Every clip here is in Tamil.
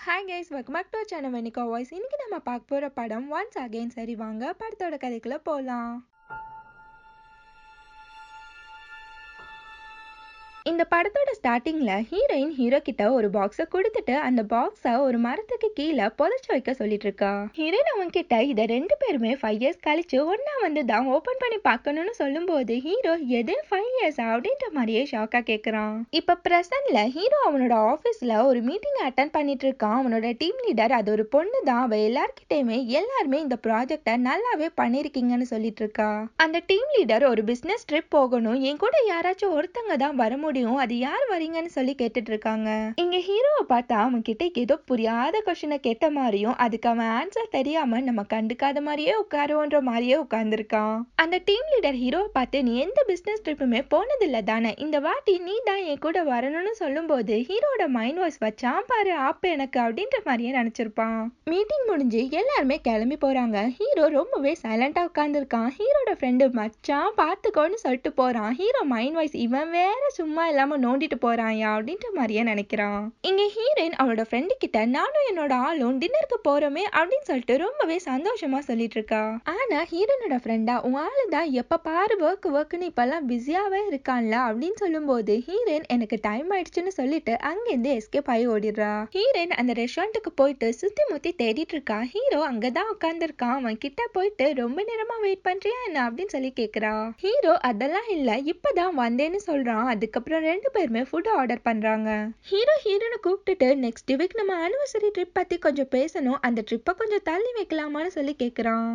Hi guys, welcome back to channel Venika Voice. இன்னைக்கு நம்ம பார்க்க போகிற படம் ஒன்ஸ் அகைன். சரி வாங்க படத்தோட கதைக்குள்ள போகலாம். இந்த படத்தோட ஸ்டார்டிங்ல ஹீரோயின் ஹீரோ கிட்ட ஒரு பாக்ஸ கொடுத்துட்டு அந்த பாக்ஸ ஒரு மரத்துக்கு கீழே புதைச்சு வைக்க சொல்லிட்டு இருக்கா. ஹீரோயின் அவங்க கிட்ட இதை 2 பேருமே 5 இயர்ஸ் கழிச்சு ஒன்னா வந்து தான் ஓபன் பண்ணி பார்க்கணும்னு சொல்லும் போது ஹீரோ எது 5 இயர்ஸ் அப்படின்ற மாதிரியே ஷாக்கா கேக்குறான். இப்ப பிரசன்ட்ல ஹீரோ அவனோட ஆபீஸ்ல ஒரு மீட்டிங் அட்டென்ட் பண்ணிட்டு இருக்கான். அவனோட டீம் லீடர் அது ஒரு பொண்ணு தான். அவ எல்லாருமே இந்த ப்ராஜெக்ட நல்லாவே பண்ணிருக்கீங்கன்னு சொல்லிட்டு இருக்கா. அந்த டீம் லீடர் ஒரு பிசினஸ் ட்ரிப் போகணும், என் கூட யாராச்சும் ஒருத்தங்க தான் வர முடியும், அது யார் வரீங்கன்னு சொல்லி கேட்டுட்டு இருக்காங்க. இங்க ஹீரோவை பார்த்தா அவன் கிட்ட ஏதோ புரியாத கொஸ்டினை கேட்ட மாதிரியும் அதுக்கு அவன் ஆன்சர் தெரியாம நம்ம கண்டுக்காத மாதிரியே உட்காருன்ற மாதிரியே உட்கார்ந்துருக்கான். அந்த டீம் லீடர் ஹீரோவை பார்த்து, நீ எந்த பிசினஸ் ட்ரிப்புமே போனதில்லை தானே, இந்த வாட்டி நீ தான் என் கூட வரணும்னு சொல்லும் போது ஹீரோட மைண்ட் வாய்ஸ் வச்சான் பாரு ஆப் எனக்கு அப்படின்ற மாதிரியே நினைச்சிருப்பான். மீட்டிங் முடிஞ்சு எல்லாருமே கிளம்பி போறாங்க. ஹீரோ ரொம்பவே சைலண்டா உட்கார்ந்துருக்கான். ஹீரோட ஃப்ரெண்டு மச்சான் பார்த்துக்கோன்னு சொல்லிட்டு போறான். ஹீரோ மைண்ட் வாய்ஸ், இவன் வேற சும்மா இல்லாம நோண்டிட்டு போறாயா அப்படின்ற மாதிரியே நினைக்கிறான். இங்க ஹீரோயின் அவளோட ஃப்ரெண்டு கிட்ட நானும் என்னோட ஆளும் டின்னருக்கு போறோமே அப்படின்னு சொல்லிட்டு ரொம்பவே சந்தோஷமா சொல்லிட்டு இருக்கா. ஆனா ஹீரோனோட ஃப்ரெண்டா, உன் ஆளு தான் எப்ப பாரு ஒர்க்குன்னு இப்பெல்லாம் பிஸியாவே இருக்கான்ல அப்படின்னு சொல்லும் போது ஹீரோயின் எனக்கு டைம் ஆயிடுச்சுன்னு சொல்லிட்டு அங்கிருந்து எஸ்கேப் ஆகி ஓடிடுறா. ஹீரோயின் அந்த ரெஸ்டாரண்ட்டுக்கு போயிட்டு சுத்தி முத்தி தேடிட்டு இருக்கா. ஹீரோ அங்கதான் உட்கார்ந்துருக்கான். அவன் கிட்ட போயிட்டு ரொம்ப நேரமா வெயிட் பண்றியா என்ன அப்படின்னு சொல்லி கேக்குறா. ஹீரோ அதெல்லாம் இல்ல, இப்பதான் வந்தேன்னு சொல்றான். அதுக்கப்புறம் 2 பேருமே ஃபுட் ஆர்டர் பண்றாங்க. ஹீரோனை கூப்பிட்டுட்டு நெக்ஸ்ட் வீக் நம்ம ஆனிவர்சரி ட்ரிப் பத்தி கொஞ்சம் பேசணும், அந்த ட்ரிப்பை கொஞ்சம் தள்ளி வைக்கலாமான்னு சொல்லி கேக்குறான்.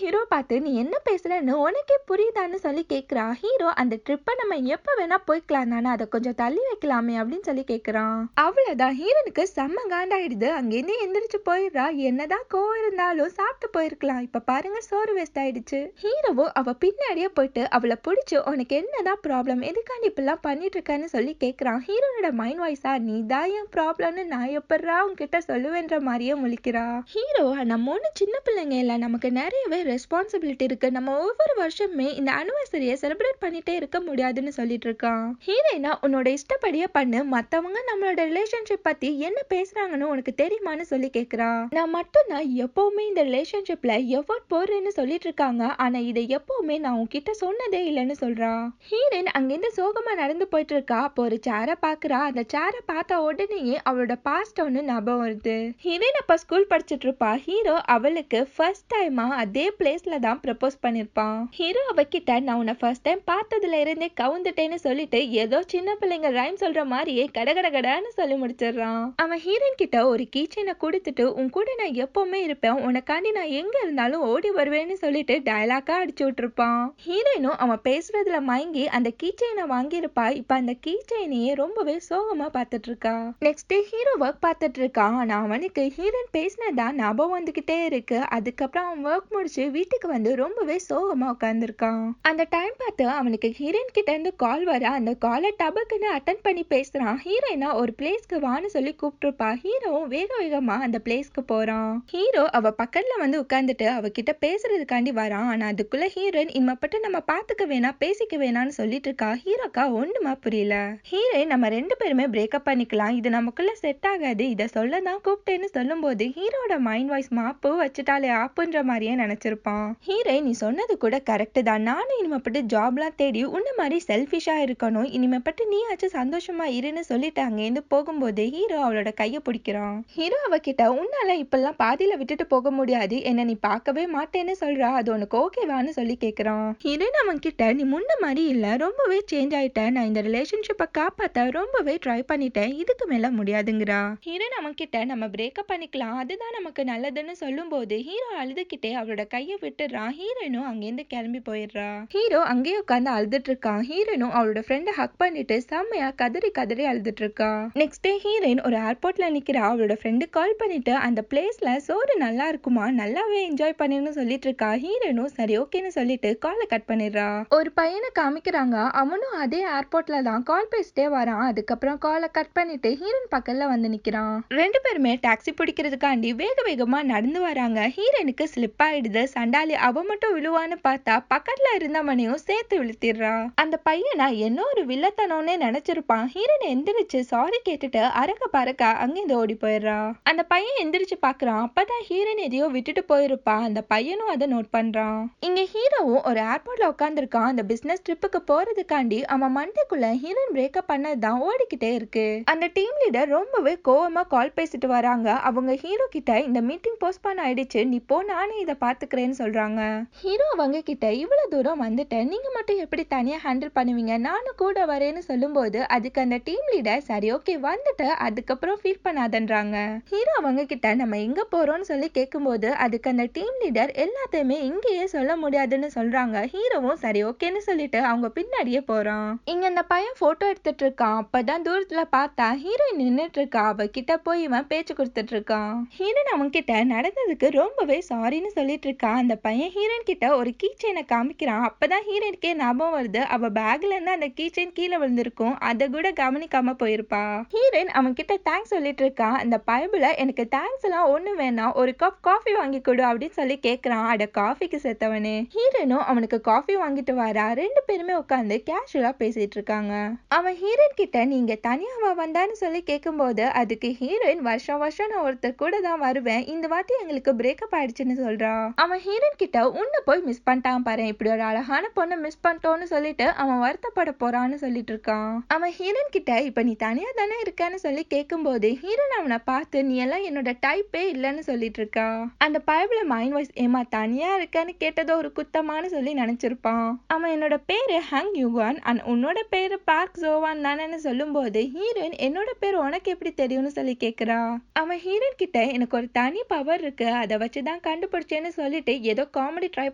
ஹீரோ பார்த்து, நீ என்ன பேசுறன்னு உனக்கே புரியுதான்னு சொல்லி கேக்குறா. ஹீரோ அந்த ட்ரிப்பை நம்ம எப்ப வேணா போய்க்கலாம் தானே, அதை கொஞ்சம் தள்ளி வைக்கலாமே அப்படின்னு சொல்லி கேக்குறான். அவ்வளவுதான், ஹீரோனுக்கு செம்ம காண்டாயிடுது. அங்கேருந்து எந்திரிச்சு போயிடுறா. என்னதான் கோவம் இருந்தாலும் சாப்பிட்டு போயிருக்கலாம், இப்ப பாருங்க சோறு வேஸ்ட் ஆயிடுச்சு. ஹீரோவோ அவ பின்னாடியே போயிட்டு அவளை பிடிச்சு, உனக்கு என்னதான் ப்ராப்ளம், எதுக்காண்டி இப்பெல்லாம் பண்ணிட்டு இருக்கன்னு சொல்லி கேக்குறான். ஹீரோனோட மைண்ட் வாய்ஸா, நீ தான் என் ப்ராப்ளம்னு நான் எப்படா உன்கிட்ட சொல்லுவேன்ற மாதிரியே முழிக்கிறா. ஹீரோ, நம்ம ஒண்ணு சின்ன பிள்ளைங்க இல்ல, நமக்கு நிறையவே ரெஸ்பான்சிபிலிட்டி இருக்கு, நம்ம ஒவ்வொரு வருஷமே இந்த அனிவர்சரியை செலிப்ரேட் பண்ணிட்டே இருக்க முடியாதுன்னு சொல்லிட்டு இருக்கான். ஹீரோயினா, உன்னோட இஷ்டப்படியே பண்ணு, மத்தவங்க நம்மளோட ரிலேஷன்ஷிப் பத்தி என்ன பேசுறாங்கன்னு உனக்கு தெரியுமான்னு சொல்லி கேக்குறா. நான் மட்டும் தான் எப்பவுமே இந்த ரிலேஷன்ஷிப்ல எஃபோர்ட் போடுறேன்னு சொல்லிட்டு இருக்காங்க, ஆனா இதை எப்பவுமே நான் உன்கிட்ட சொன்னதே இல்லைன்னு சொல்றா. ஹீரோயின் அங்கிருந்து சோகமா நடந்து போயிட்டு இருக்கா. அப்போ ஒரு சேரை பாக்குறா. அந்த சேரை பார்த்த உடனேயே அவளோட பாஸ்ட் ஒன்று ஞாபகம் வருது. ஹீரோயின் அப்ப ஸ்கூல் படிச்சுட்டு இருப்பா. ஹீரோ அவளுக்கு ஃபர்ஸ்ட் டைமா அதே பிளேஸ்ல தான் ப்ரப்போஸ் பண்ணிருப்பான். ஹீரோ அவகிட்ட, நான் உன்னை ஃபர்ஸ்ட் டைம் பார்த்ததுல இருந்தே கவுந்துட்டேன்னு சொல்லிட்டு ஏதோ சின்ன பிள்ளைங்க ரைம் சொல்ற மாதிரியே கடகடகடான்னு சொல்லி முடிச்சிடுறான். அவன் ஹீரோயின் கிட்ட ஒரு கீச்சைனை கொடுத்துட்டு, உன் கூட நான் எப்பவுமே இருப்பேன், உனக்காண்டி நான் எங்க இருந்தாலும் ஓடி வருவேன்னு சொல்லிட்டு டயலாக்கா அடிச்சு விட்டுருப்பான். ஹீரோயினும் அவன் பேசுறதுல மயங்கி அந்த கீச்சைனை வாங்கியிருப்பா. இப்ப அந்த கீச்சைனையே ரொம்பவே சோகமா பார்த்துட்டு இருக்கா. நெக்ஸ்ட் ஹீரோ ஒர்க் பார்த்துட்டு இருக்கான். ஆனா அவனுக்கு ஹீரோயின் பேசினதான் ஞாபகம் வந்துகிட்டே இருக்கு. அதுக்கப்புறம் அவன் ஒர்க் முடிச்சு வீட்டுக்கு வந்து ரொம்பவே சோகமா உட்கார்ந்துருக்கான். அந்த டைம் பார்த்து அவனுக்கு ஹீரோயின் கிட்ட இருந்து கால் வர அந்த காலை டபக்குன்னு அட்டென்ட் பண்ணி பேசுறான். ஹீரோயினா ஒரு பிளேஸ்க்கு வான்னு சொல்லி கூப்பிட்டுருப்பா. ஹீரோவும் வேக வேகமா அந்த பிளேஸ்க்கு போறான். ஹீரோ அவ பக்கத்துல வந்து உட்கார்ந்துட்டு அவகிட்ட பேசுறதுக்காண்டி வரான். ஆனா அதுக்குள்ள ஹீரோயின், இனிமேப்பட்டு நம்ம பாத்துக்க வேணாம், பேசிக்க வேணாம்னு சொல்லிட்டு இருக்கா. ஹீரோக்கா ஒண்ணுமா புரியல. ஹீரோயின், நம்ம 2 பேருமே பிரேக்கப் பண்ணிக்கலாம், இது நமக்குள்ள செட் ஆகாது, இதை சொல்லதான் கூப்பிட்டேன்னு சொல்லும் போது ஹீரோட மைண்ட் வாய்ஸ், மாப்பு வச்சுட்டாலே ஆப்புன்ற மாதிரியே நினைச்சிருப்பான். ஹீரோயின், நீ சொன்னது கூட கரெக்ட் தான், நானும் இனிமேப்பட்டு ஜாப்லாம் தேடி உன்ன மாதிரி செல்ஃபிஷா இருக்கணும், இனிமேப்பட்டு நீயாச்சும் சந்தோஷமா இருன்னு சொல்லிட்டு அங்கேருந்து போகும்போது ஹீரோ அவளோட கையை பிடிக்கிறான். ஹீரோ அவகிட்ட, உன்னால இப்பெல்லாம் பாதியில விட்டுட்டு போக முடியாது, என்ன நீ பார்க்கவே மாட்டேன்னு சொல்றா, அது உனக்கு ஓகேவான்னு சொல்லி கேக்குறான். ஹீரோயின் அவன் கிட்ட, நீ முன்ன மாதிரி இல்ல, ரொம்பவே சேஞ்ச் ஆயிட்டேன், நான் இந்த ரிலேஷன்ஷிப்பை காப்பாத்த ரொம்பவே ட்ரை பண்ணிட்டேன், இதுக்கு மேல முடியாதுங்கிறா. ஹீரோயின் அவன் கிட்ட, நம்ம பிரேக்கப் பண்ணிக்கலாம், அதுதான் நமக்கு நல்லதுன்னு சொல்லும் போது ஹீரோ அழுதுகிட்டே அவளோட கையை விட்டுறான். ஹீரோயினும் அங்கேருந்து கிளம்பி போயிடுறா. ஹீரோ அங்கேயே உட்காந்து அழுதுட்டு இருக்கான். ஹீரோயினும் அவளோட ஃப்ரெண்டை ஹக் பண்ணிட்டு செம்மையா கதறி கதறி அழுதுட்டு இருக்கா. நெக்ஸ்ட் டே ஹீரோயின் ஒரு ஏர்போர்ட்ல நிக்கிறா. அவளோட ஃப்ரெண்டு கால் பண்ணிட்டு, அந்த பிளேஸ்ல சோறு நல்லா இருக்குமா, நல்லாவே என்ஜாய் பண்ணின்னு சொல்லிட்டு இருக்கா. ஹீரோயினும் சரி ஓகேன்னு சொல்லிட்டு காலை கட் பண்ணிடுறா. ஒரு பையனை காமிக்கிறாங்க. அவனும் அதே ஏர்போர்ட்ல தான் கால் பேசிட்டே வரான். அதுக்கப்புறம் காலை கட் பண்ணிட்டு ஹீரோயின் பக்கத்துல வந்து நிக்கிறான். ரெண்டு பேருமே டாக்ஸி பிடிக்கிறதுக்காண்டி வேக வேகமா நடந்து வராங்க. ஹீரோயினுக்கு ஸ்லிப் ஆயிடுது. சண்டாலி அவ மட்டும் விழுவான்னு பார்த்தா பக்கத்துல இருந்தவனையும் சேர்த்து விழுத்திடுறா. அந்த பையனா என்ன ஒரு வில்லத்தனம்னே நினைச்சிருப்பான். ஹீரோயின் எந்திரிச்சு சாரி கேட்டுட்டு அரக்க பறக்க அங்கிருந்து ஓடி போயிடுறா. அந்த பையன் எந்திரிச்சு பாக்குறான். அப்பதான் ஹீரோயின் எதையோ விட்டுட்டு போயிருப்பா. அந்த பையனும் அதை நோட் பண்றான். இங்க ஹீரோவும் ஒரு ஏர்போர்ட்ல உட்காந்துருக்கான். அந்த பிசினஸ் ட்ரிப்புக்கு போறதுக்காண்டி அவன் மண்டைக்குள்ள ஹீரோயின் பிரேக்கப் பண்ணதுதான் ஓடிக்கிட்டே இருக்கு. அந்த டீம் லீடர் ரொம்பவே கோவமா கால் பேசிட்டு வராங்க. அவங்க ஹீரோ கிட்ட இந்த மீட்டிங் போஸ்ட்போன் ஆயிடுச்சு, நீ போ, நானே இதை பாத்துக்கிறேன்னு சொல்றாங்க. ஹீரோ அவங்க கிட்ட இவ்வளவு தூரம் வந்துட்டேன், நீங்க மட்டும் எப்படி தனியா ஹேண்டில் பண்ணுவீங்க, நானும் கூட வரேன்னு சொல்லும்போது அதுக்கு அந்த டீம் லீடர் சரி ஓகே வந்துட்டு அதுக்கப்புறம் ஃபீல் பண்ணாதன்றாங்க. ஹீரோ அவங்க கிட்ட நம்ம எங்க போறோம்னு சொல்லி கேட்கும்போது அதுக்கு அந்த டீம் லீடர் எல்லாத்தையுமே இங்கேயே சொல்ல முடியாதுன்னு சொல்றாங்க. ஹீரோவும் சரி ஓகேன்னு சொல்லிட்டு அவங்க பின்னாடியே போறான். இங்க அந்த பையன் போட்டோ எடுத்துட்டு இருக்கான். அப்பதான் தூரத்துல பார்த்தா ஹீரோயின் நின்னுட்டு இருக்கா. அவ கிட்ட போய் இவன் பேச்சு கொடுத்துட்டு இருக்கான். ஹீரோயின் அவங்க கிட்ட நடந்ததுக்கு ரொம்பவே சாரின்னு சொல்லிட்டு இருக்கா. அந்த பையன் ஹீரோயின் கிட்ட ஒரு கீ செயினை காமிக்கிறான். அப்பதான் ஹீரோயினுக்கே ஞாபகம் வருது, அவ பேக்ல இருந்து அந்த கீ செயின் கீழே விழுந்திருக்கும். அதை கூட கவனிக்காம போயிருப்பா. ஹீரோயின் அவங்க கிட்ட தேங்க்ஸ் சொல்லிட்டு இருக்கா. அந்த பைபிள எனக்கு தேங்க்ஸ் எல்லாம் ஒண்ணு வேணாம், ஒரு கப் காஃபி வாங்கி கொடு அப்படின்னு சொல்லி கேக்குறான். அட காஃபிக்கு செத்தவனே. ஹீரோயினும் அவனுக்கு காஃபி வாங்கிட்டு வரா. ரெண்டு பேருமே உட்காந்து கேஷுவலா பேசிட்டு இருக்காங்க. அவன் ஹீரோயின் கிட்ட நீங்க தனியாவா வந்தான்னு சொல்லி கேட்கும்போது அதுக்கு ஹீரோயின் வருஷம் வருஷம் நான் ஒருத்தர் கூட தான் வருவேன், இந்த வாட்டி எங்களுக்கு பிரேக்கப் ஆயிடுச்சுன்னு சொல்றா. அவன் ஹீரோயின் கிட்ட உன்னை போய் மிஸ் பண்ணிட்டான் பாரு, இப்படி ஒரு அழகான பொண்ணை மிஸ் பண்ணிட்டோன்னு சொல்லிட்டு அவன் வருத்தப்பட போறான்னு சொல்லிட்டு இருக்கான். அவன் ஹீரோயின் கிட்ட இப்ப நீ தனியா தானே இருக்கன்னு சொல்லி கேட்கும்போது ஹீரோயின் அவனை பார்த்து நீ எல்லாம் என்னோட டைப்பே இல்லைன்னு சொல்லிட்டு இருக்கா. அந்த பைபிள மைண்ட் வாய்ஸ் ஏமா தனியா இருக்கன்னு கேட்டதோ ஒரு குத்தமானு சொல்லி நினைச்சிருப்பான். அவன் என்னோட பேரு ஹங் யுகான் அண்ட் உன்னோட பேரு பார்க் ஜோவான் தானேன்னு சொல்லும் போது ஹீரோயின் என்னோட பேர் உனக்கு எப்படி தெரியும்னு சொல்லி கேக்குறா. அவன் ஹீரோயின் கிட்ட எனக்கு ஒரு தனி பவர் இருக்கு, அதை வச்சுதான் கண்டுபிடிச்சேன்னு சொல்லிட்டு ஏதோ காமெடி ட்ரை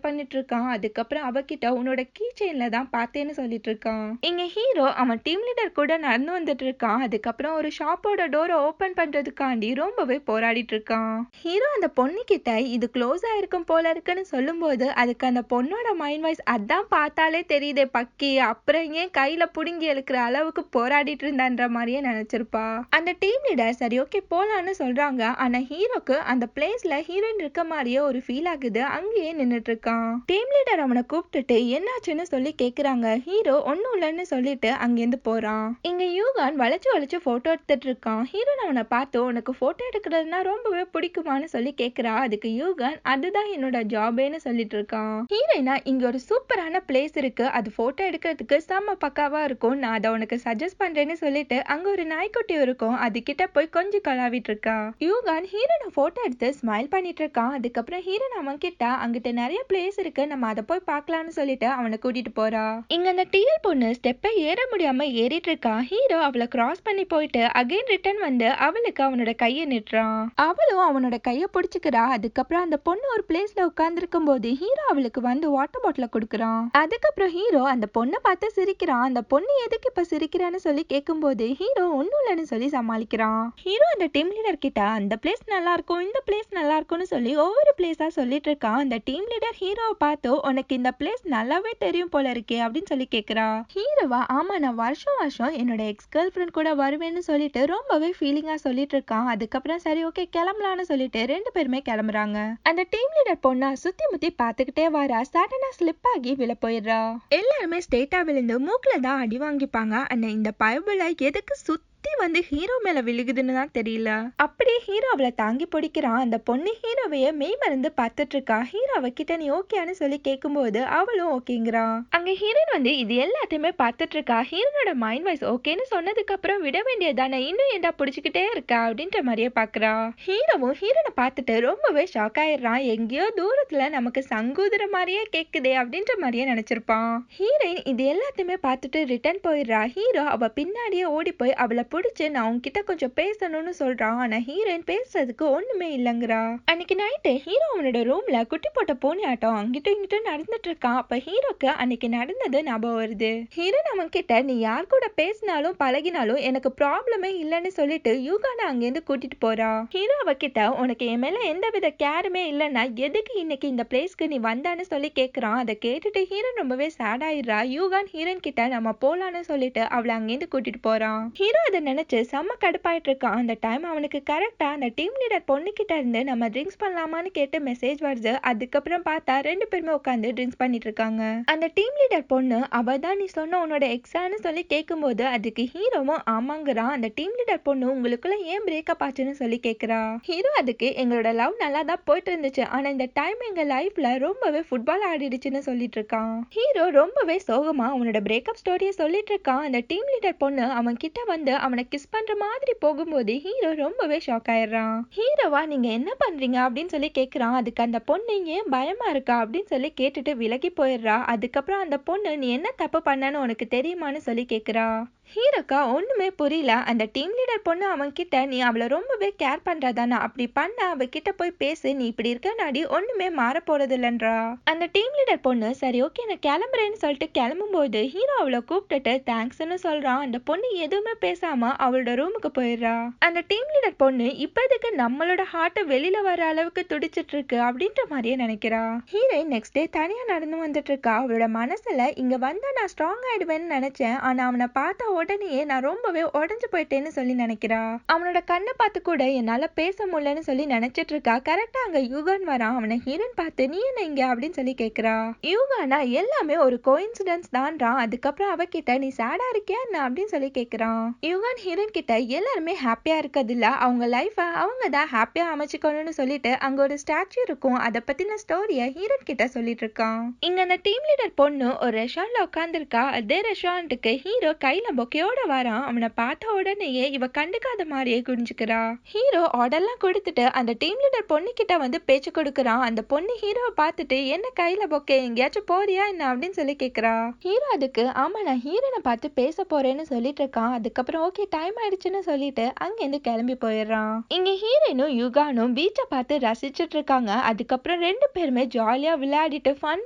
பண்ணிட்டு இருக்கான். அதுக்கப்புறம் அவகிட்ட உன்னோட கீ செயின்ல தான் பார்த்தேன்னு சொல்லிட்டு இருக்கான். இங்க ஹீரோ அவன் டீம் லீடர் கூட நடந்து வந்துட்டு இருக்கான். அதுக்கப்புறம் ஒரு ஷாப்போட டோரை ஓபன் பண்றதுக்காண்டி ரொம்பவே போராடிட்டு இருக்கான். ஹீரோ அந்த பொண்ணு கிட்ட இது க்ளோஸ் ஆயிருக்கும் போல இருக்குன்னு சொல்லும் போது அதுக்கு அந்த பொண்ணோட மைண்ட் வாய்ஸ் அதான் பார்த்தாலே தெரியுதே பக்கி, அப்புறம் ஏன் கையில புடுங்கி எழுக்கிற அளவுக்கு போராடிட்டு இருந்தான்ற மாதிரியே நினைச்சிருப்பா. அந்த டீம் லீடர் சரி ஓகே போலான்னு சொல்றாங்க. ஆனா ஹீரோக்கு அந்த பிளேஸ்ல ஹீரோயின் இருக்க மாதிரியே ஒரு ஃபீல் ஆகுது. அங்கேயே நின்னுட்டு இருக்கான். டீம் லீடர் அவனை கூப்பிட்டுட்டு என்னாச்சுன்னு சொல்லி கேக்குறாங்க. ஹீரோ ஒன்னும் இல்லைன்னு சொல்லிட்டு அங்கிருந்து போறான். இங்க யூகான் வளைச்சு வளைச்சு போட்டோ எடுத்துட்டு இருக்கான். ஹீரோன் அவனை பார்த்து உனக்கு போட்டோ எடுக்கிறதுனா ரொம்பவே பிடிக்குமான்னு சொல்லி கேக்குறா. அதுக்கு யூகான் அதுதான் என்னோட ஜாபேன்னு சொல்லிட்டு இருக்கான். ஹீரோயினா இங்க ஒரு சூப்பரான பிளேஸ் இருக்கு, அது போட்டோ எடுக்கிறதுக்கு செம்ம பக்காவா இருக்கும், நான் அதை உனக்கு சஜஸ்ட் பண்றேன்னு சொல்லிட்டு அங்க ஒரு நாய்க்குட்டி இருக்கும், அது கிட்ட போய் கொஞ்சம் கலாவிட்டு இருக்கா. யூகான் ஹீரோனை போட்டோ எடுத்து ஸ்மைல் பண்ணிட்டு இருக்கான். அதுக்கப்புறம் ஹீரோன் அவன் கிட்ட அங்கிட்ட நிறைய பிளேஸ் இருக்கு, நம்ம அதை போய் பார்க்கலாம்னு சொல்லிட்டு அவனை கூட்டிட்டு போறா. இங்க அந்த டிஎல் பொண்ணு ஸ்டெப்பை ஏற முடியாம ஏறிட்டு இருக்கா. ஹீரோ அவளை கிராஸ் பண்ணி போயிட்டு அகைன் ரிட்டர்ன் வந்து அவளுக்கு அவனோட கையை நிட்டுறான். அவளும் அவனோட கையை பிடிச்சுக்கிறா. அதுக்கப்புறம் அந்த பொண்ணு ஒரு பிளேஸ்ல உட்கார்ந்து இருக்கும் போது ஹீரோ அவளுக்கு வந்து வாட்டர் பாட்டில கொடுக்குறான். அதுக்கப்புறம் ஹீரோ அந்த பொண்ணை பார்த்து சிரிக்கிறான். அந்த பொண்ணு எதுக்கு இப்ப சிரிக்கிறான்னு சொல்லி கேட்கும்போது ஹீரோ ஒன்னும் இல்லைன்னு சொல்லி சமாளிக்கிறான். ஹீரோ அந்த டீம் லீடர் கிட்ட அந்த பிளேஸ் நல்லா இருக்கும், இந்த பிளேஸ் நல்லா இருக்கும்னு சொல்லி ஒவ்வொரு பிளேஸா சொல்லிட்டு இருக்கான். அந்த டீம் லீடர் ஹீரோவை பார்த்து உனக்கு இந்த பிளேஸ் நல்லாவே தெரியும் போல இருக்கே அப்படின்னு சொல்லி கேக்குறா. ஹீரோவா ஆமா நான் வருஷம் வருஷம் என்னோட எக்ஸ் கேர்ள் ஃப்ரெண்ட் கூட வருவேன்னு சொல்லிட்டு ரொம்பவே ஃபீலிங்கா சொல்லிட்டு இருக்கான். அதுக்கப்புறம் சரி ஓகே கிளம்பலான்னு சொல்லிட்டு ரெண்டு பேருமே கிளம்புறாங்க. அந்த டீம் லீடர் பொண்ணா சுத்தி முத்தி பாத்துக்கிட்டே வரா. சடனா ஸ்லிப் ஆகி விழ போயிடுறா. எல்லாருமே ஸ்ட்ரெயிட்டா விழுந்து மூக்குல தான் அடி வாங்கிப்பாங்க. ஆனா இந்த பைபிள எதுக்கு சுத்தி வந்து ஹீரோ மேல விழுகுதுன்னு தான் தெரியல. அப்படியே ஹீரோ அவளை தாங்கி பிடிக்கிறான். அந்த பொண்ணு ஹீரோவைய மெய் மருந்து பார்த்துட்டு இருக்கா. ஹீரோ அவகிட்ட நீ ஓகேன்னு சொல்லி கேட்கும்போது அவளும் ஓகேங்கிறா. அங்க ஹீரோயின் வந்து இது எல்லாத்தையுமே பார்த்துட்டு இருக்கா. ஹீரோனோட மைண்ட் வாய்ஸ் ஓகேன்னு சொன்னதுக்கு அப்புறம் விட வேண்டியதானே, இன்னும் ஏண்டா பிடிச்சிக்கிட்டே இருக்கா அப்படின்ற மாதிரியே பாக்குறா. ஹீரோவும் ஹீரோனை பார்த்துட்டு ரொம்பவே ஷாக் ஆயிடுறான். எங்கேயோ தூரத்துல நமக்கு சங்கூதுற மாதிரியே கேக்குதே அப்படின்ற மாதிரியே நினைச்சிருப்பான். ஹீரோயின் இது எல்லாத்தையுமே பார்த்துட்டு ரிட்டர்ன் போயிடுறா. ஹீரோ அவ பின்னாடியே ஓடி போய் அவளை பிடிச்சு நான் உன்கிட்ட கொஞ்சம் பேசணும்னு சொல்றான். ஆனா ஹீரோயின் பேசுறதுக்கு ஒண்ணுமே இல்லங்கிறா. அன்னைக்கு நைட்டு ஹீரோ அவனோட ரூம்ல குட்டி போட்ட பூனை ஆட்டம் அங்கிட்டும் இங்கிட்டும் நடந்துட்டு இருக்கான். அப்ப ஹீரோக்கு அன்னைக்கு நடந்தது ஞாபகம் வருது. ஹீரோயின் அவன் கிட்ட நீ யார் கூட பேசினாலும் பழகினாலும் எனக்கு ப்ராப்ளமே இல்லைன்னு சொல்லிட்டு யூகானை அங்கேருந்து கூட்டிட்டு போறா. ஹீரோ அவகிட்ட உனக்கு என் மேல எந்த வித கேருமே இல்லைன்னா எதுக்கு இன்னைக்கு இந்த பிளேஸ்க்கு நீ வந்தான்னு சொல்லி கேக்குறான். அதை கேட்டுட்டு ஹீரோயின் ரொம்பவே சேட் ஆயிடுறா. யூகான் ஹீரோயின் கிட்ட நம்ம போலான்னு சொல்லிட்டு அவளை அங்கேருந்து கூட்டிட்டு போறான். ஹீரோ அதை நினைச்சு செம்ம கடுப்பாயிட்டு இருக்கான். அந்த டைம் அவனுக்கு கரெக்டா அந்த டீம் லீடர் பொண்ணு கிட்ட இருந்து நம்ம ட்ரிங்க்ஸ் பண்ணலாமான்னு கேட்டு மெசேஜ் வருது. அதுக்கப்புறம் பார்த்தா ரெண்டு பேருமே உட்காந்து ட்ரிங்க்ஸ் பண்ணிட்டு இருக்காங்க. அந்த டீம் லீடர் பொண்ணு அவதான் நீ சொன்ன உன்னோட எக்ஸான்னு சொல்லி கேட்கும்போது அதுக்கு ஹீரோவும் ஆமாங்கிறான். அந்த டீம் லீடர் பொண்ணு உங்களுக்குள்ள ஏன் பிரேக்கப் ஆச்சுன்னு சொல்லி கேக்குறா. ஹீரோ அதுக்கு எங்களோட லவ் நல்லா தான் போயிட்டு இருந்துச்சு, ஆனா இந்த டைம் எங்க லைஃப்ல ரொம்பவே ஃபுட்பால் ஆடிடுச்சுன்னு சொல்லிட்டு இருக்கான். ஹீரோ ரொம்பவே சோகமா அவனோட பிரேக்கப் ஸ்டோரியை சொல்லிட்டு இருக்கான். அந்த டீம் லீடர் பொண்ணு அவன் கிட்ட வந்து அவனை கிஸ் பண்ற மாதிரி போகும்போது ஹீரோ ரொம்பவே ஷாக் ஆயிடுறான். ஹீரோவா நீங்க என்ன பண்றீங்க அப்படின்னு சொல்லி கேக்குறான். அதுக்கு அந்த பொண்ணு ஏன் பயமா இருக்கா அப்படின்னு சொல்லி கேட்டுட்டு விலகி போயிடுறா. அதுக்கப்புறம் அந்த பொண்ணு நீ என்ன தப்பு பண்ணன்னு உனக்கு தெரியுமான்னு சொல்லி கேக்குறா. ஹீரோக்கா ஒண்ணுமே புரியல. அந்த டீம் லீடர் பொண்ணு அவன் கிட்ட நீ அவளை ரொம்பவே கேர் பண்றதானா, அப்படி பண்ண அவகிட்ட போய் பேசு, நீ இப்படி இருக்கனாடி ஒண்ணுமே மாற போறது இல்லன்றா. அந்த டீம் லீடர் பொண்ணு சரி ஓகே நான் கிளம்புறேன்னு சொல்லிட்டு கிளம்பும்போது ஹீரோ அவளை கூப்பிட்டுட்டு தேங்க்ஸ்ன்னு சொல்றான். அந்த பொண்ணு எதுவுமே பேசாம அவளோட ரூமுக்கு போயிடுறா. அந்த டீம் லீடர் பொண்ணு இப்போதைக்கு நம்மளோட ஹார்ட் வெளியில வர அளவுக்கு துடிச்சிட்டு இருக்கு அப்படின்ற மாதிரியே நினைக்கிறா. ஹீரோயின் நெக்ஸ்ட் டே தனியா நடந்து வந்துட்டு இருக்கா. அவளோட மனசுல இங்க வந்தா நான் ஸ்ட்ராங் ஆயிடுவேன்னு நினைச்சேன், ஆனா அவனை பார்த்தா உடனேயே நான் ரொம்பவே உடஞ்சு போயிட்டேன்னு சொல்லி நினைக்கிறா. அவனோட கண்ணை பார்த்து கூட என்னால பேச முடியலன்னு சொல்லி நினைச்சிட்டு இருக்கா. கரெக்டா அங்க யூகான் வரான். அவனை ஹீரோயின் பார்த்து நீ என்ன இங்க அப்படின்னு சொல்லி கேக்குறா. யூகானா எல்லாமே ஒரு கோஇன்சிடென்ஸ் தான்றான். அதுக்கப்புறம் அவகிட்ட நீ சேடா இருக்கியா என்ன அப்படின்னு சொல்லி கேக்குறான். யூகான் ஹீரோயின் கிட்ட எல்லாருமே ஹாப்பியா இருக்கிறது இல்ல, அவங்க லைஃப அவங்க தான் ஹாப்பியா அமைச்சுக்கணும்னு சொல்லிட்டு அங்க ஒரு ஸ்டாச்சு இருக்கும், அதை பத்தின ஸ்டோரிய ஹீரோயின் கிட்ட சொல்லிட்டு இருக்கான். இங்க அந்த டீம் லீடர் பொண்ணு ஒரு ரெஸ்டாரண்ட்ல உட்காந்துருக்கா. அதே ரெஸ்டாரண்ட்டுக்கு ஹீரோ கையில பொக்கையோட வரான். அவனை பார்த்த உடனேயே இவ கண்டுக்காத மாதிரியே குடிஞ்சுக்கிறா. ஹீரோ ஆர்டர்லாம் கொடுத்துட்டு அந்த டீம் லீடர் பொண்ணு கிட்ட வந்து பேச்சு கொடுக்கறான். அந்த பொண்ணு ஹீரோவை பார்த்துட்டு என்ன கையில பொக்கே எங்கேயாச்சும் போறியா என்ன அப்படின்னு சொல்லி கேக்குறா. ஹீரோ அதுக்கு ஆமா நான் ஹீரோனை பார்த்து பேச போறேன்னு சொல்லிட்டு இருக்கான். அதுக்கப்புறம் ஓகே டைம் ஆயிடுச்சுன்னு சொல்லிட்டு அங்கிருந்து கிளம்பி போயிடுறான். இங்க ஹீரோனும் யுகானும் பீச்சை பார்த்து ரசிச்சுட்டு இருக்காங்க. அதுக்கப்புறம் ரெண்டு பேருமே ஜாலியா விளையாடிட்டு ஃபன்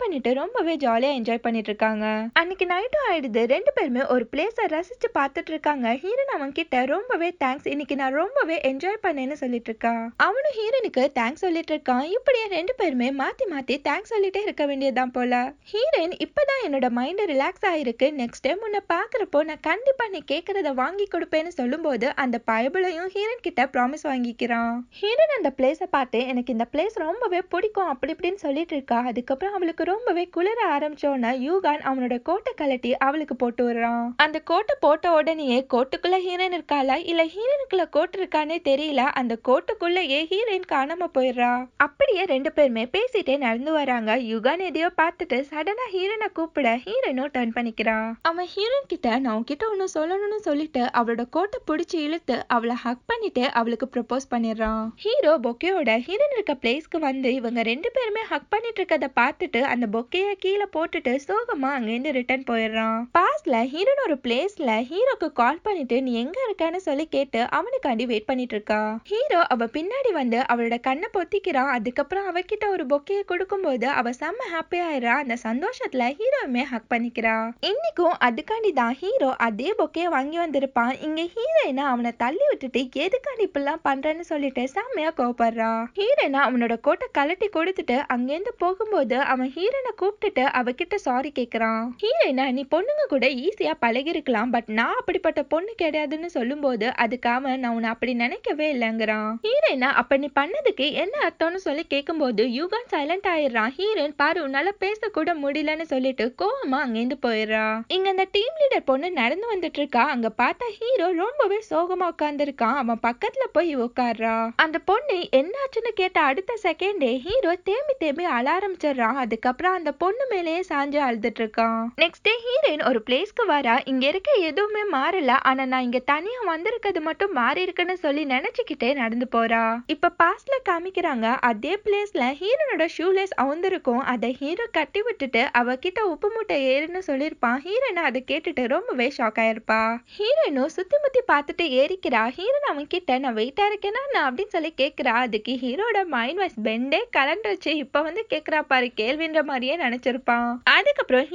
பண்ணிட்டு ரொம்பவே ஜாலியா என்ஜாய் பண்ணிட்டு இருக்காங்க. அன்னைக்கு நைட்டும் ஆயிடுது. ரெண்டு பேருமே ஒரு பிளேஸை ரசிச்சு பார்த்துட்டு இருக்காங்க. ஹீரோன் அவன் கிட்ட ரொம்பவே தேங்க்ஸ், இன்னைக்கு நான் ரொம்பவே என்ஜாய் பண்ணேன்னு சொல்லிட்டு இருக்கா. அவனும் ஹீரோனுக்கு தேங்க்ஸ் சொல்லிட்டு இருக்கான். இப்படியே ரெண்டு பேருமே மாத்தி மாத்தி தேங்க்ஸ் சொல்லிட்டே இருக்க வேண்டியதுதான் போல. ஹீரோயின் இப்பதான் என்னோட மைண்ட் ரிலாக்ஸ் ஆயிருக்கு, நெக்ஸ்ட் டைம் உன்னை பாக்குறப்போ நான் கண்டிப்பா நீ கேக்குறத வாங்கி கொடுப்பேன்னு சொல்லும்போது அந்த பயபுலையும் ஹீரோன் கிட்ட ப்ராமிஸ் வாங்கிக்கிறான். ஹீரோன் அந்த பிளேஸை பார்த்து எனக்கு இந்த பிளேஸ் ரொம்பவே பிடிக்கும் அப்படி இப்படின்னு சொல்லிட்டு இருக்கா. அதுக்கப்புறம் அவளுக்கு ரொம்பவே குளிர ஆரம்பிச்சோன்னா யூகான் அவனோட கோட்டை கலட்டி அவளுக்கு போட்டு விடுறான். அந்த கோட்டை போட்ட உடனேயே கோட்டுக்குள்ள ஹீரோயின் இருக்காளா இல்ல ஹீரோனுக்குள்ள கோட்டு இருக்கானே தெரியல, அந்த கோட்டுக்குள்ளேயே ஹீரோயின் காணாம போயிடுறா. அப்படியே ரெண்டு பேருமே பேசிட்டே நடந்து வராங்க. யுகான் எதையோ பார்த்துட்டு சடனா ஹீரோனை கூப்பிட ஹீரோயினும் டர்ன் பண்ணிக்கிறா. அவன் ஹீரோயின் கிட்ட நான் உன்கிட்ட ஒன்னு சொல்லணும்னு சொல்லிட்டு அவளோட கோட்டை பிடிச்சி இழுத்து அவளை ஹக் பண்ணிட்டு அவளுக்கு ப்ரப்போஸ் பண்ணிடுறான். ஹீரோ பொக்கையோட ஹீரோயின் இருக்க பிளேஸ்க்கு வந்து இவங்க ரெண்டு பேருமே ஹக் பண்ணிட்டு இருக்கத பார்த்துட்டு அந்த பொக்கைய கீழே போட்டுட்டு சோகமா அங்கிருந்து ரிட்டர்ன் போயிடுறான். பாஸ்ட்ல ஹீரோன் ஒரு பிளேஸ்ல ஹீரோக்கு கால் பண்ணிட்டு நீ எங்க இருக்கன்னு சொல்லி கேட்டு அவனுக்காண்டி வெயிட் பண்ணிட்டு இருக்கா. ஹீரோ அவ பின்னாடி வந்து அவளோட கண்ணை பொத்திக்கிறான். அதுக்கப்புறம் அவகிட்ட ஒரு பொக்கையை கொடுக்கும்போது அவ செம்ம ஹாப்பி ஆயிரா. அந்த சந்தோஷத்துல ஹீரோவுமே ஹக் பண்ணிக்கிறா. இன்னைக்கும் அதுக்காண்டி தான் ஹீரோ அதே பொக்கையை வாங்கி வந்திருப்பான். இங்க ஹீரோயினா அவனை தள்ளி விட்டுட்டு எதுக்காண்டி இப்படிலாம் பண்றேன்னு சொல்லிட்டு செம்மையா கோவப்படுறா. ஹீரோயினா அவனோட கோட்டை கலட்டி கொடுத்துட்டு அங்கேருந்து போகும்போது அவன் ஹீரோனை கூப்பிட்டுட்டு அவகிட்ட சாரி கேக்குறான். ஹீரோயினா நீ பொண்ணுங்க கூட ஈஸியா பழகி இருக்கலாம், பட் நான் அப்படிப்பட்ட பொண்ணு கிடையாதுன்னு சொல்லும்போது அதுக்காக நான் உன்னை அப்படி நினைக்கவே இல்லைங்கிறான். ஹீரோயினா அப்ப நீ பண்ணதுக்கு என்ன அர்த்தம்னு சொல்லி கேட்கும்போது யூகான் சைலண்ட் ஆயிடுறான். ஹீரோயின் பாரு உன்னால பேச கூட முடியலன்னு சொல்லிட்டு கோவமா அங்கேருந்து போயிடுறா. இங்க அந்த டீம் லீடர் பொண்ணு நடந்து வந்துட்டு இருக்கா. அங்க பார்த்தா ஹீரோ ரொம்பவே சோகமா உட்கார்ந்துருக்கான். அவன் பக்கத்துல போய் உட்கார்றா. அந்த பொண்ணு என்னாச்சுன்னு கேட்ட அடுத்த செகண்டே ஹீரோ தேம்பி தேம்பி அழ ஆரம்பிச்சிடுறான். அதுக்கப்புறம் அந்த பொண்ணு மேலேயே சாஞ்சு அழுதுட்டு இருக்கான். நெக்ஸ்ட் டே ஹீரோயின் ஒரு பிளேஸ்க்கு வரா. இங்க இருக்க எதுவுமே மாறல, ஆனா நான் இங்க தனியா வந்திருக்கிறது மட்டும் மாறி இருக்குன்னு சொல்லி நினைச்சுக்கிட்டே நடந்து போறா. இப்ப பாஸ்ட்ல காமிக்கிறாங்க, அதே பிளேஸ்ல ஹீரோனோட ஷூலேஸ் அவுந்திருக்கும். அதை ஹீரோ கட்டி விட்டுட்டு அவகிட்ட உப்பு மூட்டை ஏறுன்னு சொல்லிருப்பான். ஹீரோயின் அதை கேட்டுட்டு ரொம்பவே ஷாக் ஆயிருப்பா. ஹீரோயினும் சுத்தி முத்தி பார்த்துட்டு ஏறிக்கிறா. ஹீரோன் அவன் கிட்ட நான் வெயிட்டா இருக்கேனா நான் அப்படின்னு சொல்லி கேக்குறா. அதுக்கு ஹீரோட மைண்ட் வாய்ஸ் பெண்டே கலண்டுருச்சு. இப்ப வந்து கேக்குறா பாரு, கேள்வின்ற மாதிரியே நினைச்சிருப்பான். அதுக்கப்புறம்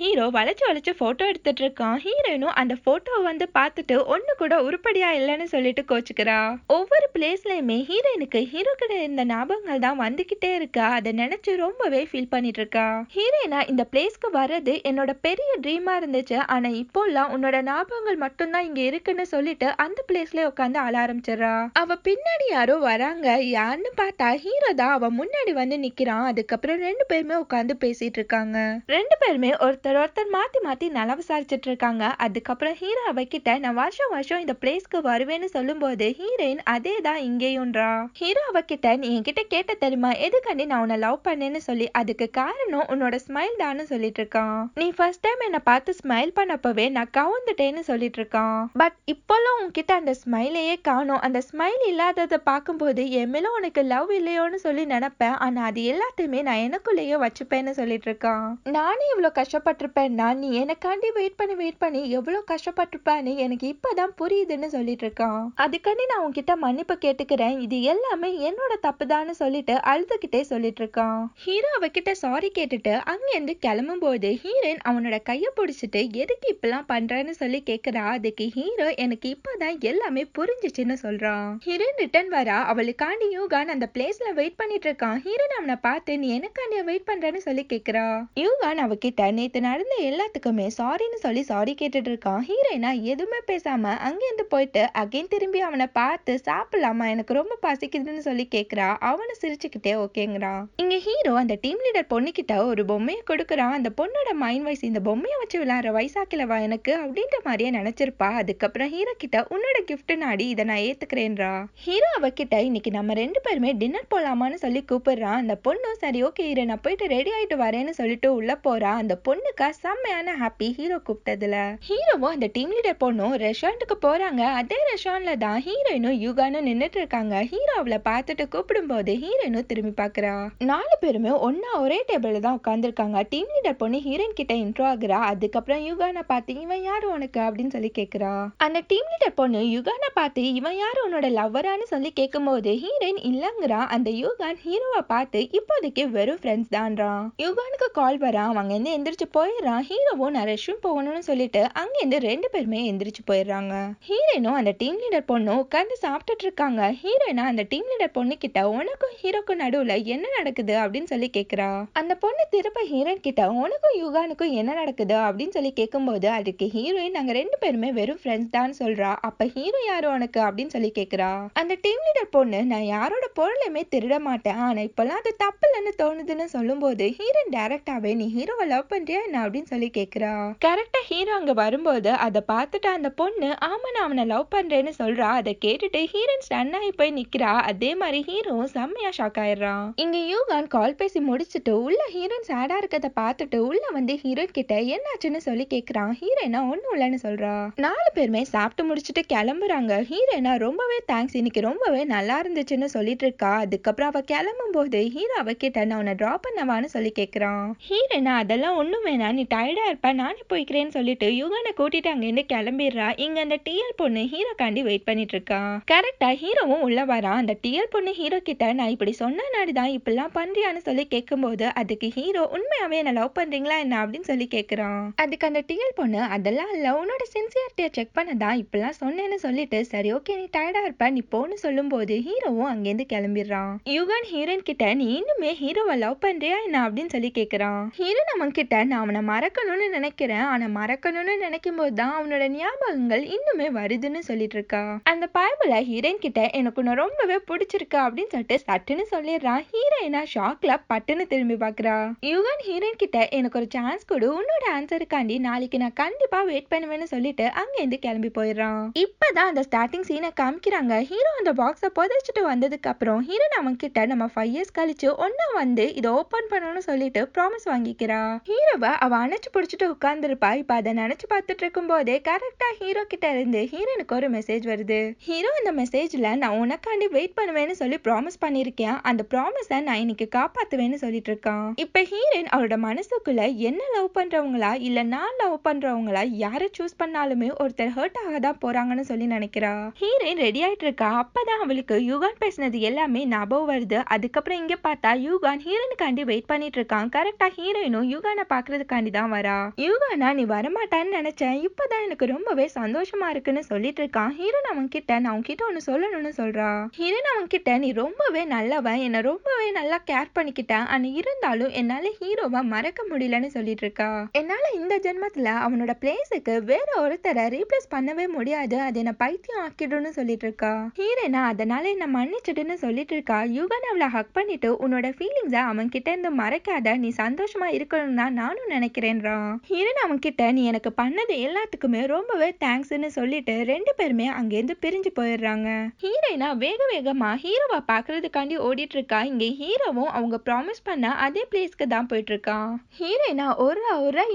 ஹீரோ வளைச்சு வளைச்சு போட்டோ எடுத்துட்டு இருக்கான். ஹீரோயினும் அந்த போட்டோ வந்து பார்த்துட்டு ஒண்ணு கூட உருப்படியா இல்லைன்னு சொல்லிட்டு கோச்சுக்கிறா. ஒவ்வொரு பிளேஸ்லயுமே ஹீரோயினுக்கு ஹீரோ கிட்ட இருந்த ஞாபகங்கள் தான் வந்துகிட்டே இருக்கா. அதை நினைச்சு ரொம்பவே ஃபீல் பண்ணிட்டு இருக்கா. ஹீரோயினா இந்த பிளேஸ்க்கு வர்றது என்னோட பெரிய ட்ரீமா இருந்துச்சு, ஆனா இப்போல்லாம் உன்னோட ஞாபகங்கள் மட்டும்தான் இங்க இருக்குன்னு சொல்லிட்டு அந்த பிளேஸ்ல உட்காந்து அழ ஆரம்பிச்சிடறா. அவ பின்னாடி யாரோ வராங்க. யாருன்னு பார்த்தா ஹீரோ தான் அவ முன்னாடி வந்து நிக்கிறான். அதுக்கப்புறம் ரெண்டு பேருமே உட்காந்து பேசிட்டு இருக்காங்க. ரெண்டு பேருமே ஒருத்தர் மாத்தி மாத்தி நல்லா விசாரிச்சுட்டு இருக்காங்க. அதுக்கப்புறம் ஹீரோ அவகிட்ட நான் வருஷம் வருஷம் இந்த பிளேஸ்க்கு வருவேன்னு சொல்லும் போது ஹீரோயின் அதே தான் இங்கேயும்ன்றா. ஹீரோ அவகிட்ட நீ என்கிட்ட கேட்ட தெரியுமா எதுக்காண்டி நான் உன்னை லவ் பண்ணேன்னு சொல்லி. அதுக்கு காரணம் உன்னோட ஸ்மைல் தான்னு சொல்லிட்டு இருக்கான். நீ ஃபர்ஸ்ட் டைம் என்ன பார்த்து ஸ்மைல் பண்ணப்பவே நான் கவுந்துட்டேன்னு சொல்லிட்டு இருக்கான். பட் இப்போல்லாம் உன்கிட்ட அந்த ஸ்மைலையே காணோம். அந்த ஸ்மைல் இல்லாததை பார்க்கும்போது என் மேல உனக்கு லவ் இல்லையோன்னு சொல்லி நினைப்பேன். ஆனா அது எல்லாத்தையுமே நான் எனக்குள்ளேயே வச்சுப்பேன்னு சொல்லிட்டு இருக்கான். நானே இவ்வளவு கஷ்டப்பட்டிருப்பேன்னா நீ எனக்காண்டி வெயிட் பண்ணி எவ்வளவு கஷ்டப்பட்டிருப்பான்னு எனக்கு இப்பதான் புரியுதுன்னு சொல்லிட்டு இருக்கான். அதுக்காண்டி நான் உன்கிட்ட மன்னிப்பு கேட்டுக்கிறேன். இது எல்லாமே என்னோட தப்புதான்னு சொல்லிட்டு அழுதுகிட்டே சொல்லிட்டு இருக்கான். ஹீரோ அவகிட்ட சாரி கேட்டுட்டு அங்கிருந்து கிளம்பும் போது ஹீரோயின் அவனோட கைய பிடிச்சிட்டு எதுக்கு இப்பெல்லாம் பண்றேன்னு சொல்லி கேக்குறா. அதுக்கு ஹீரோ எனக்கு இப்பதான் எல்லாமே புரிஞ்சிச்சுன்னு சொல்றான். ஹீரோயின் ரிட்டர்ன் வரா. அவளுக்காண்டி யூகான் அந்த பிளேஸ்ல வெயிட் பண்ணிட்டு இருக்கான். ஹீரோயின் அவனை பார்த்து நீ எனக்காண்டியா வெயிட் பண்றேன்னு சொல்லி கேக்குறா. யூகான் அவகிட்ட நேத்து நடந்த எல்லாத்துக்குமே சாரின்னு சொல்லி சாரி கேட்டுட்டு இருக்கான். ஹீரோயினா எதுவுமே பேசாம அங்கிருந்து போயிட்டு அகைன் திரும்பி அவனை பார்த்து சாப்பிடலாமா எனக்கு ரொம்ப பசிக்குதுன்னு சொல்லி கேக்குறா. அவனை சிரிச்சுக்கிட்டே ஓகேங்கிறான். இங்க ஹீரோ அந்த டீம் லீடர் பொண்ணுகிட்ட ஒரு பொம்மையை கொடுக்குறான். அந்த பொண்ணோட மைண்ட் வாய்ஸ் இந்த பொம்மையை வச்சு விளையாடுற வயசாக்கலவா எனக்கு அப்படின்ற மாதிரியே நினைச்சிருப்பா. அதுக்கப்புறம் ஹீரோ கிட்ட உன்னோட கிஃப்ட் நாடி இதை நான் ஏத்துக்கிறேன்றா. ஹீரோ அவகிட்ட இன்னைக்கு நம்ம ரெண்டு பேருமே டின்னர் போலாமான்னு சொல்லி கூப்பிடுறான். அந்த பொண்ணு சரி ஓகே ஹீரோ நான் போயிட்டு ரெடி ஆயிட்டு வரேன்னு சொல்லிட்டு உள்ள போறா. அந்த பொண்ணுக்கா செம்மையான ஹாப்பி ஹீரோ கூப்பிட்டதுல. ஹீரோவும் அந்த டீம் லீடர் பொண்ணும் ரெஸ்டாரண்ட்டுக்கு போறாங்க. அதே ரெஸ்டாரண்ட்ல தான் ஹீரோயினும் யூகானும் நின்னுட்டு இருக்காங்க. ஹீரோ அவளை பார்த்துட்டு கூப்பிடும் போது ஹீரோயினும் திரும்பி பாக்குறா. நாலு பேருமே ஒன்னா ஒரே டேபிள்ல தான் உட்கார்ந்துருக்காங்க. டீம் லீடர் பொண்ணு ஹீரோயின் கிட்ட இன்ட்ரோ ஆகுறா. அதுக்கப்புறம் யூகானை பார்த்து இவன் யாரு உனக்கு அப்படின்னு சொல்லி கேக்குறா. அந்த டீம் லீடர் பொண்ணு யூகானை பார்த்து இவன் யாரு உன்னோட லவ்வரான்னு சொல்லி கேட்கும் போது ஹீரோயின் இல்லங்கிறா. அந்த யூகான் ஹீரோவை பார்த்து இப்போதைக்கு வெறும் ஃப்ரெண்ட்ஸ் தான்றான். யூகானுக்கு கால் வரா. அவங்க வந்து எந்திரிச்சு போயிடுறான். ஹீரோவும் நான் ரெஸ்ட்ரூம் போகணும்னு சொல்லிட்டு அங்கிருந்து ரெண்டு பேருமே எந்திரிச்சு போயிடுறாங்க. ஹீரோயினும் அந்த டீம் லீடர் பொண்ணும் உட்கார்ந்து சாப்பிட்டுட்டு இருக்காங்க. ஹீரோயினா அந்த டீம் லீடர் பொண்ணு கிட்ட உனக்கும் ஹீரோக்கும் நடுவுல என்ன நடக்குது அப்படின்னு சொல்லி கேக்குறா. அந்த பொண்ணு திருப்ப ஹீரோயின் கிட்ட உனக்கும் யூகானுக்கும் என்ன நடக்குது அப்படின்னு சொல்லி கேட்கும்போது அதுக்கு ஹீரோயின் நாங்க ரெண்டு பேருமே வெறும் ஃப்ரெண்ட்ஸ் தான் சொல்றா. அப்ப ஹீரோ யாரு உனக்கு அப்படின்னு சொல்லி கேக்குறா. அந்த டீம் லீடர் பொண்ணு நான் யாரோட பொருளையுமே திருட மாட்டேன், ஆனா இப்பெல்லாம் அது தப்பு இல்லைன்னு தோணுதுன்னு சொல்லும் போது ஹீரோயின் டைரக்டாவே நீ ஹீரோவை லவ் பண்றியா என்ன அப்படின்னு சொல்லி கேக்குறா. கரெக்டா ஹீரோ அங்க வரும்போது அதை பார்த்துட்டு அந்த பொண்ணு ஆமா நான் அவனை லவ் பண்றேன்னு சொல்றா. அதை கேட்டுட்டு ஹீரோயின் ஸ்டன் ஆகி போய் நிக்கிறா. அதே மாதிரி ஹீரோவும் செம்மையா ஷாக் ஆயிடுறான். இங்க யூகான் கால் பேசி முடிச்சுட்டு உள்ள ஹீரோயின் சேடா இருக்கத பார்த்துட்டு உள்ள வந்து ஹீரோயின் கிட்ட என்னாச்சுன்னு சொல்லி கேக்குறான். ஹீரோயினா ஒண்ணும் இல்லைன்னு சொல்றா. நாலு பேருமே சாப்பிட்டு முடிச்சுட்டு கிளம்புறாங்க. ஹீரோயினா ரொம்பவே தேங்க்ஸ் இன்னைக்கு ரொம்பவே நல்லா இருந்துச்சுன்னு சொல்லிட்டு இருக்கா. அதுக்கப்புறம் அவ கிளம்பும் போது ஹீரோ அவகிட்ட நான் உன்னை டிராப் பண்ணவான்னு சொல்லி கேக்குறான். ஹீரோயினா அதெல்லாம் ஒண்ணும் வேணாம் நீ டயர்டா இருப்ப நானே போய்க்கிறேன்னு சொல்லிட்டு யூகானை கூட்டிட்டு அங்கிருந்து கிளம்பிடுறா. இங்க அந்த டிஎல் பொண்ணு ஹீரோ காண்டி வெயிட் பண்ணிட்டு இருக்கா. கரெக்டா ஹீரோவும் உள்ள வரான். அந்த டிஎல் பொண்ணு ஹீரோ கிட்ட நான் இப்படி சொன்னனாடிதான் இப்பெல்லாம் பண்றியான்னு சொல்லி கேட்கும்போது அதுக்கு ஹீரோ உண்மையாவே என்ன லவ் பண்றீங்களா என்ன அப்படின்னு சொல்லி கேக்குறான். அதுக்கு அந்த டிஎல் பொண்ணு அதெல்லாம் இல்ல உன்னோட சின்சியரிட்டியை செக் பண்ணதான் இப்பெல்லாம் சொன்னேன்னு சொல்லிட்டு சரி ஓகே நீ டயர்டா இருப்ப நீ போன்னு சொல்லும் போது ஹீரோவும் அங்கிருந்து கிளம்பிடுறான். யூகான் ஹீரோயின் கிட்ட நீ இன்னுமே ஹீரோவை லவ் பண்றியா என்ன அப்படின்னு சொல்லி கேக்குறான். ஹீரோயின் அவன் கிட்ட நான் அவனை மறக்கணும்னு நினைக்கிறேன், ஆனா மறக்கணும்னு நினைக்கும் போதுதான் அவனோட ஞாபகங்கள் இன்னுமே வருதுன்னு சொல்லிட்டு இருக்கா. அந்த பயபுல ஹீரோயின் கிட்ட எனக்கு உன்னை ரொம்பவே பிடிச்சிருக்கா அப்படின்னு சொல்லிட்டு சட்டுன்னு சொல்லிடுறான். ஹீரோயினா ஷாக்ல பட்டுன்னு திரும்பி பாக்குறா. யூகான் ஹீரோயின் கிட்ட எனக்கு ஒரு சான்ஸ் கொடு உன்னோட ஆன்சருக்காண்டி நாளைக்கு நான் கண்டிப்பா வெயிட் பண்ணுவேன்னு சொல்லிட்டு அங்கிருந்து கிளம்பி போயிடுறான். இப்பதான் அந்த ஸ்டார்டிங் சீனை காமிக்கிறாங்க. ஹீரோ அந்த பாக்ஸை புதைச்சிட்டு வந்ததுக்கு அப்புறம் ஹீரோயின் அவன் கிட்ட நம்ம 5 years கழிச்சு ஒன்னா வந்து இதை ஓபன் பண்ணணும்னு சொல்லிட்டு ப்ராமிஸ் வாங்கிக்கிறா. ஹீரோவை அவ அணைச்சு பிடிச்சிட்டு உட்கார்ந்துருப்பா. இப்ப அதை நினைச்சு பார்த்து பார்த்துட்டு இருக்கும் போதே கரெக்டா ஹீரோ கிட்ட இருந்து ஹீரோனுக்கு ஒரு மெசேஜ் வருது. ஹீரோ இந்த மெசேஜ்ல நான் உனக்காண்டி வெயிட் பண்ணுவேன்னு சொல்லி ப்ராமிஸ் பண்ணிருக்கேன், அந்த ப்ராமிஸ நான் இன்னைக்கு காப்பாத்துவேன்னு சொல்லிட்டு இருக்கான். இப்ப ஹீரோயின் அவரோட மனசுக்குள்ள என்ன லவ் பண்றவங்களா இல்ல நான் லவ் பண்றவங்களா யாரை சூஸ் பண்ணாலுமே ஒருத்தர் ஹர்ட் ஆகதான் போறாங்கன்னு சொல்லி நினைக்கிறா. ஹீரோயின் ரெடி ஆயிட்டு இருக்கா. அப்பதான் அவளுக்கு யுகான் பேசினது எல்லாமே ஞாபகம் வருது. அதுக்கப்புறம் இங்க பார்த்தா யுகான் ஹீரோனுக்காண்டி வெயிட் பண்ணிட்டு இருக்கான். கரெக்டா ஹீரோயினும் யுகானை பாக்குறதுக்காண்டி தான் வரா. யுகானா நீ வரமாட்டான்னு நினைச்சேன், இப்பதான் எனக்கு ரொம்பவே சந்தோஷமா இருக்குன்னு சொல்லிட்டு இருக்கான். ஹீரோன் அவன் கிட்ட நான் உன்கிட்ட ஒன்னு சொல்லணும்னு சொல்றா. ஹீரோன் அவன் கிட்ட நீ ரொம்பவே நல்லவன், என்ன ரொம்பவே நல்லா கேர் பண்ணிக்கிட்டேன், ஆனா இருந்தாலும் என்னால ஹீரோவா மறக்க முடியலன்னு சொல்லிட்டு இருக்கா. என்னால இந்த ஜென்மத்துல அவனோட பிளேஸுக்கு வேற ஒருத்தரை ரீப்ளேஸ் பண்ணவே முடியாது, அது என்ன பைத்தியம் ஆக்கிடும்னு சொல்லிட்டு இருக்கா. ஹீரோனா அதனால என்ன மன்னிச்சிடுன்னு சொல்லிட்டு இருக்கா. யுகன் அவளை ஹக் பண்ணிட்டு உன்னோட ஃபீலிங்ஸை அவன் கிட்ட இருந்து மறைக்காத, நீ சந்தோஷமா இருக்கணும் தான் நானும் நினைக்கிறேன்றான். ஹீரோன் அவன் கிட்ட நீ எனக்கு பண்ணது எல்லாத்துக்குமே ரொம்பவே தேங்க்ஸ்ன்னு சொல்லிட்டு ரெண்டு பேருமே அங்கேருந்து பிரிஞ்சு போயிடுறாங்க. ஹீரோயினா வேக வேகமா ஹீரோவை பாக்குறதுக்காண்டி ஓடிட்டு இருக்கா. இங்க ஹீரோவும் அவங்க ப்ராமிஸ் பண்ண அதே பிளேஸ்க்கு தான் போயிட்டு இருக்கான். ஹீரோயினா ஒரு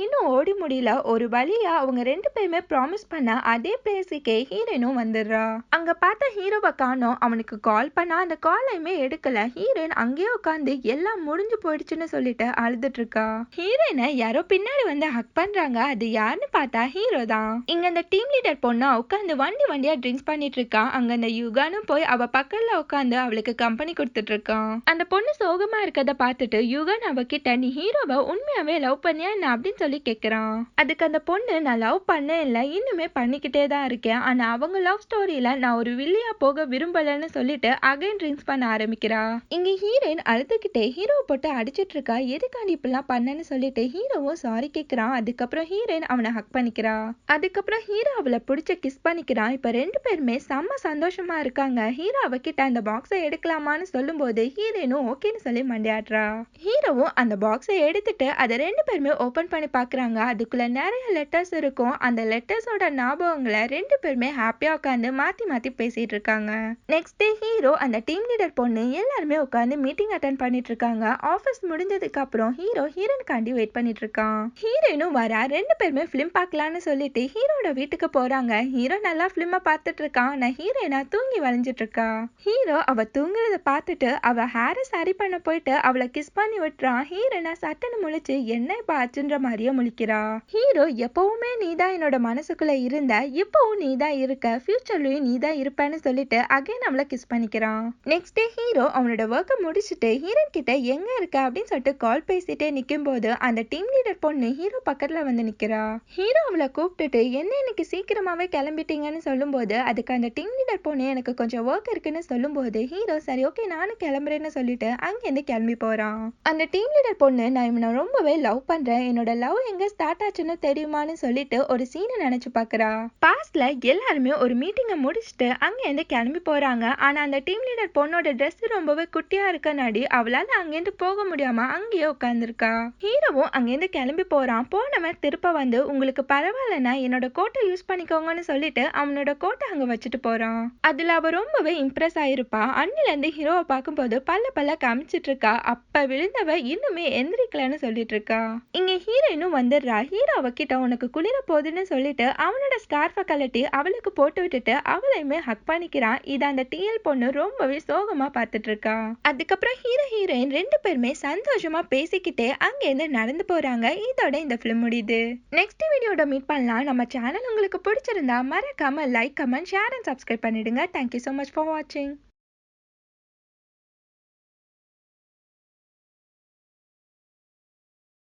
இன்னும் ஓடி முடியல. ஒரு வழியா அவங்க ரெண்டு பேருமே ப்ராமிஸ் பண்ண அதே பிளேஸுக்கே ஹீரோயினும் வந்துடுறா. அங்க பார்த்த ஹீரோவை காணோம். அவனுக்கு கால் பண்ணா அந்த காலையுமே எடுக்கல. ஹீரோயின் அங்கேயே உட்காந்து எல்லாம் முடிஞ்சு போயிடுச்சுன்னு சொல்லிட்டு அழுதுட்டு இருக்கா. ஹீரோயினை யாரோ பின்னாடி வந்து ஹக் பண்றாங்க. அது யாருன்னு பார்த்தா ஹீரோ தான். இங்க அந்த டீம் லீடர் பொண்ணா உட்காந்து வண்டியா ட்ரிங்க்ஸ் பண்ணிட்டு இருக்கா. அங்க அந்த யுகானும் போய் அவ பக்கத்துல உட்காந்து அவளுக்கு கம்பெனி கொடுத்துட்டு இருக்கான். அந்த பொண்ணு சோகமா இருக்கத பார்த்துட்டு யுகான் அவகிட்ட நீ ஹீரோவை உண்மையாவே லவ் பண்ணியா என்ன அப்படின்னு சொல்லி கேக்குறான். அதுக்கு அந்த பொண்ணு நான் லவ் பண்ண இல்ல, இன்னுமே பண்ணிக்கிட்டே தான் இருக்கேன், ஆனா அவங்க லவ் ஸ்டோரியில நான் ஒரு வில்லியா போக விரும்பலன்னு சொல்லிட்டு அகைன் ட்ரிங்க்ஸ் பண்ண ஆரம்பிக்கிறா. இங்க ஹீரோயின் அழுதுகிட்டே ஹீரோவை போட்டு அடிச்சிட்டு இருக்கா. எதுக்காண்டி இப்பெல்லாம் பண்ணன்னு சொல்லிட்டு ஹீரோவும் சாரி கேக்குறான். அதுக்கப்புறம் ஹீரோயின் அவனை ஹக் பண்ணிக்கிறா. அதுக்கப்புறம் ஹீரோ அவளை பிடிச்ச கிஸ் பண்ணிக்கிறான். இப்ப ரெண்டு பேருமே செம்ம சந்தோஷமா இருக்காங்க. ஹீரோ அவகிட்ட அந்த பாக்ஸை எடுக்கலாமான்னு சொல்லும் போது ஹீரோயினும் ஓகேன்னு சொல்லி மண்டியாடுறா. ஹீரோவும் அந்த பாக்ஸை எடுத்துட்டு அதை ரெண்டு பேருமே ஓபன் பண்ணி பாக்குறாங்க. அதுக்குள்ள நிறைய லெட்டர்ஸ் இருக்கும். அந்த லெட்டர்ஸோட ஞாபகங்களை ரெண்டு பேருமே ஹாப்பியா உட்காந்து மாத்தி மாத்தி பேசிட்டு இருக்காங்க. நெக்ஸ்ட் டே ஹீரோ அந்த டீம் லீடர் பொண்ணு எல்லாருமே உட்காந்து மீட்டிங் அட்டென்ட் பண்ணிட்டு இருக்காங்க. ஆபீஸ் முடிஞ்சதுக்கு அப்புறம் ஹீரோ ஹீரோனுக்காண்டி வெயிட் பண்ணிட்டு இருக்கான். ஹீரோயினும் வரா. ரெண்டு பேருமே பிலிம் பார்க்கலான்னு சொல்லிட்டு ஹீரோட வீட்டுக்கு போறாங்க. ஹீரோ நல்லா பிலிம பார்த்துட்டு இருக்கான். ஆனா ஹீரோயினா தூங்கி வளைஞ்சிட்டு இருக்கா. ஹீரோ அவ தூங்குறத பார்த்துட்டு அவ ஹேரை சரி பண்ண போயிட்டு அவளை கிஸ் பண்ணி விட்டுறான். ஹீரோனா சட்டன்னு முழிச்சு என்ன இப்ப ஆச்சுன்ற மாதிரியே முழிக்கிறா. ஹீரோ எப்பவுமே நீதான் என்னோட மனசுக்குள்ள இருந்த, இப்பவும் நீதான் இருக்க, ஃபியூச்சர்லயும் நீதான் இருப்பேன்னு சொல்லிட்டு அகைன் அவளை கிஸ் பண்ணிக்கிறான். நெக்ஸ்ட் டே ஹீரோ அவனோட ஒர்க்கை முடிச்சுட்டு ஹீரோன் கிட்ட எங்க இருக்க அப்படின்னு சொல்லிட்டு கால் பேசிட்டே நிக்கும் போது அந்த டீம் லீடர் பொண்ணு ஹீரோ பக்கத்துல வந்து நிக்கிறா. ஹீரோ அவளை கூப்பிட்டுட்டு என்ன இன்னைக்கு சீக்கிரமாவே கிளம்பிட்டீங்கன்னு சொல்லும் போது அதுக்கு அந்த டீம் லீடர் பொண்ணு எனக்கு கொஞ்சம் ஒர்க் இருக்குன்னு சொல்லும் போது ஹீரோ சரி ஓகே நானும் கிளம்புறேன்னு சொல்லிட்டு அங்கிருந்து கிளம்பி போறான். அந்த டீம் லீடர் பொண்ணு நான் இவனை ரொம்பவே லவ் பண்றேன், என்னோட லவ் எங்க ஸ்டார்ட் ஆச்சுன்னு தெரியுமான்னு சொல்லிட்டு ஒரு சீனை நினைச்சு பாக்குறா. பாஸ்ட்ல எல்லாருமே ஒரு மீட்டிங்கை முடிச்சுட்டு அங்கிருந்து கிளம்பி போறாங்க. ஆனா அந்த டீம் லீடர் பொண்ணோட ட்ரெஸ் ரொம்பவே குட்டியா இருக்கனாடி அவளால அங்கிருந்து போக முடியாம அங்கேயே உட்கார்ந்துருக்கா. ஹீரோவும் அங்கிருந்து கிளம்பி போறான். போனவன் திருப்ப வந்து உங்களுக்கு பரவாயில்லனா என்னோட கோட்டை யூஸ் பண்ணிக்கோங்கன்னு சொல்லிட்டு அவனோட கோட்டை அங்க வச்சுட்டு போறான். அதுல அவ ரொம்பவே இம்ப்ரெஸ் ஆயிருப்பா. அண்ணில இருந்து ஹீரோவை பார்க்கும்போது பல்ல காமிச்சிட்டு இருக்கா. அப்ப விழுந்தவ இன்னுமே எந்திரிக்கலன்னு சொல்லிட்டு இருக்கா. இங்க ஹீரோயினும் வந்துடுறா. ஹீரோ அவகிட்ட உனக்கு குளிர போகுதுன்னு சொல்லிட்டு அவனோட ஸ்கார்ஃபை கலட்டி அவளுக்கு போட்டு விட்டுட்டு அவளையுமே ஹக் பண்ணிக்கிறான். இத அந்த டிஎல் பொண்ணு ரொம்பவே சோகமா பார்த்துட்டு இருக்கா. அதுக்கப்புறம் ஹீரோ ஹீரோயின் ரெண்டு பேருமே சந்தோஷமா பேசிக்கிட்டே அங்கேருந்து நடந்து போறாங்க. இதோட இந்த பிலிம் முடியுது. நெக்ஸ்ட் வீடியோட மீட் பண்ணலாம். நம்ம சேனல் உங்களுக்கு பிடிச்சிருந்தா மறக்காம like, comment, share and subscribe பண்ணிடுங்க. Thank you so much for watching.